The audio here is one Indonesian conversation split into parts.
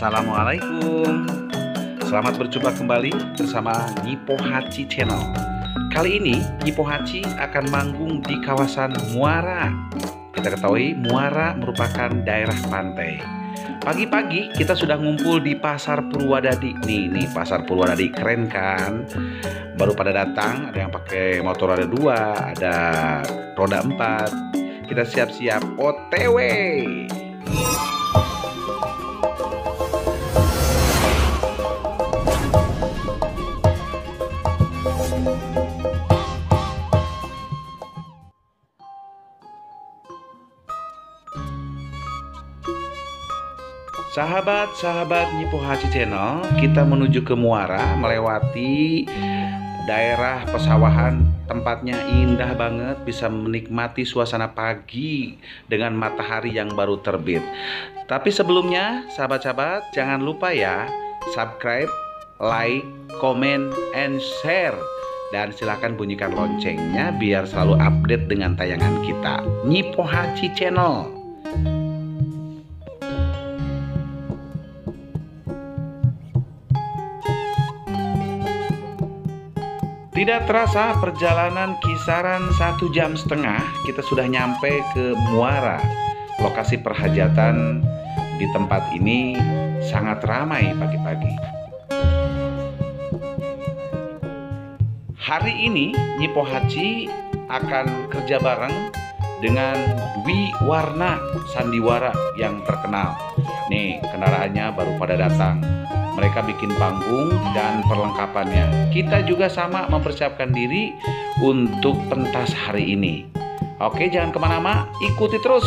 Assalamualaikum. Selamat berjumpa kembali bersama Nyipo Hachi Channel. Kali ini Nyipo Hachi akan manggung di kawasan Muara. Kita ketahui Muara merupakan daerah pantai. Pagi-pagi kita sudah ngumpul di Pasar Purwadadi. Nih Pasar Purwadadi keren kan? Baru pada datang, ada yang pakai motor ada 2, ada roda 4. Kita siap-siap OTW. Sahabat-sahabat Nyipo Hachi Channel, kita menuju ke Muara melewati daerah pesawahan. Tempatnya indah banget, bisa menikmati suasana pagi dengan matahari yang baru terbit. Tapi sebelumnya, sahabat-sahabat, jangan lupa ya, subscribe, like, comment, and share. Dan silahkan bunyikan loncengnya biar selalu update dengan tayangan kita. Nyipo Hachi Channel. Tidak terasa perjalanan kisaran 1,5 jam, kita sudah nyampe ke Muara. Lokasi perhajatan di tempat ini sangat ramai pagi-pagi. Hari ini Nyipo Hachi akan kerja bareng dengan Dwi Warna Sandiwara yang terkenal. Nih kendaraannya baru pada datang. Mereka bikin panggung dan perlengkapannya. Kita juga sama mempersiapkan diri untuk pentas hari ini. Oke, jangan kemana-mana, ikuti terus.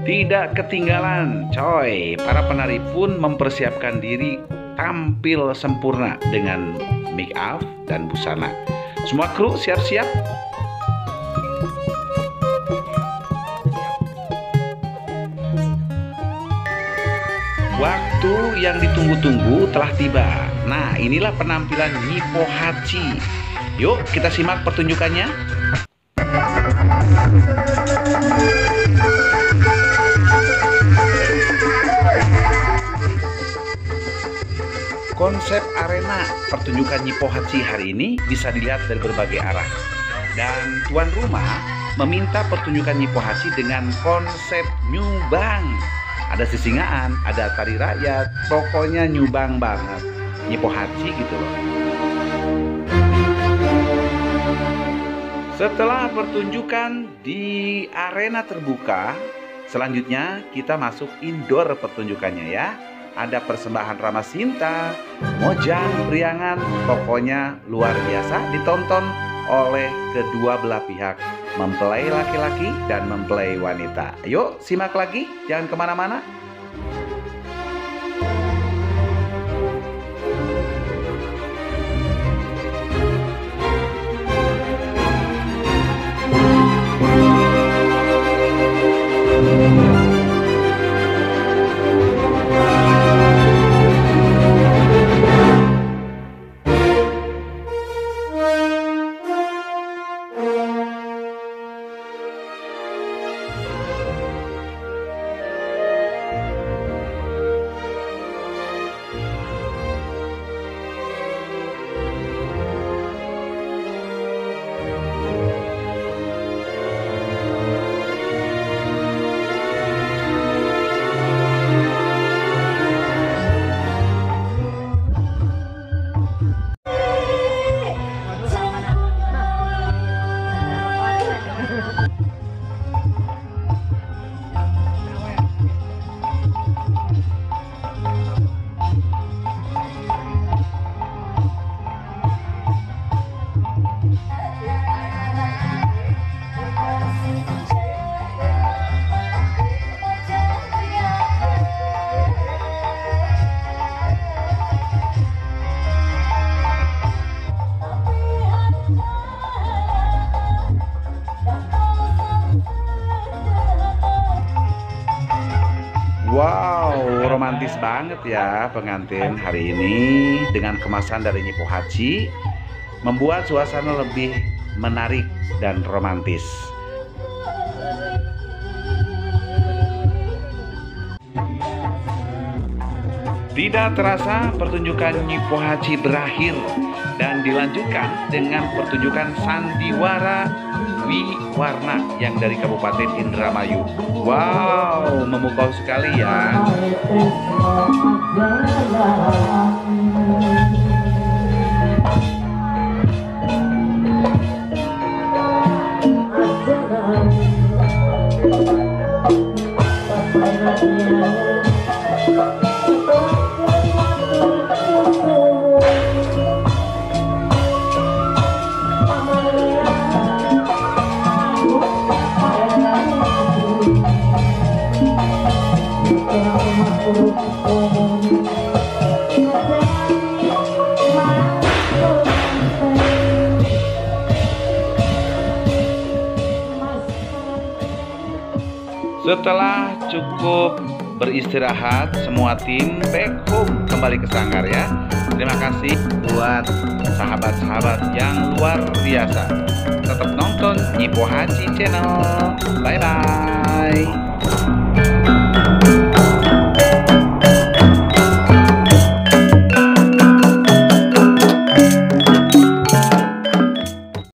Tidak ketinggalan, coy. Para penari pun mempersiapkan diri tampil sempurna dengan make up dan busana. Semua kru siap-siap. Waktu yang ditunggu-tunggu telah tiba. Nah, inilah penampilan Nyipo Hachi. Yuk, kita simak pertunjukannya. Konsep arena pertunjukan Nyipo Hachi hari ini bisa dilihat dari berbagai arah. Dan tuan rumah meminta pertunjukan Nyipo Hachi dengan konsep nyubang. Ada sisingaan, ada tari rakyat, pokoknya nyubang banget. Nyipo Hachi gitu loh. Setelah pertunjukan di arena terbuka, selanjutnya kita masuk indoor pertunjukannya ya. Ada persembahan Rama Sinta, Mojang, Priangan, pokoknya luar biasa ditonton oleh kedua belah pihak, mempelai laki-laki dan mempelai wanita. Yuk simak lagi, jangan kemana-mana. Wow, romantis banget ya pengantin hari ini dengan kemasan dari Nyipo Hachi, membuat suasana lebih menarik dan romantis. Tidak terasa pertunjukan Nyi Pohaci berakhir dan dilanjutkan dengan pertunjukan sandiwara Wiwarna yang dari Kabupaten Indramayu. Wow, memukau sekali ya. Setelah cukup beristirahat, semua tim back home kembali ke sanggar ya. Terima kasih buat sahabat-sahabat yang luar biasa. Tetap nonton Nyi Pohaci Channel. Bye bye.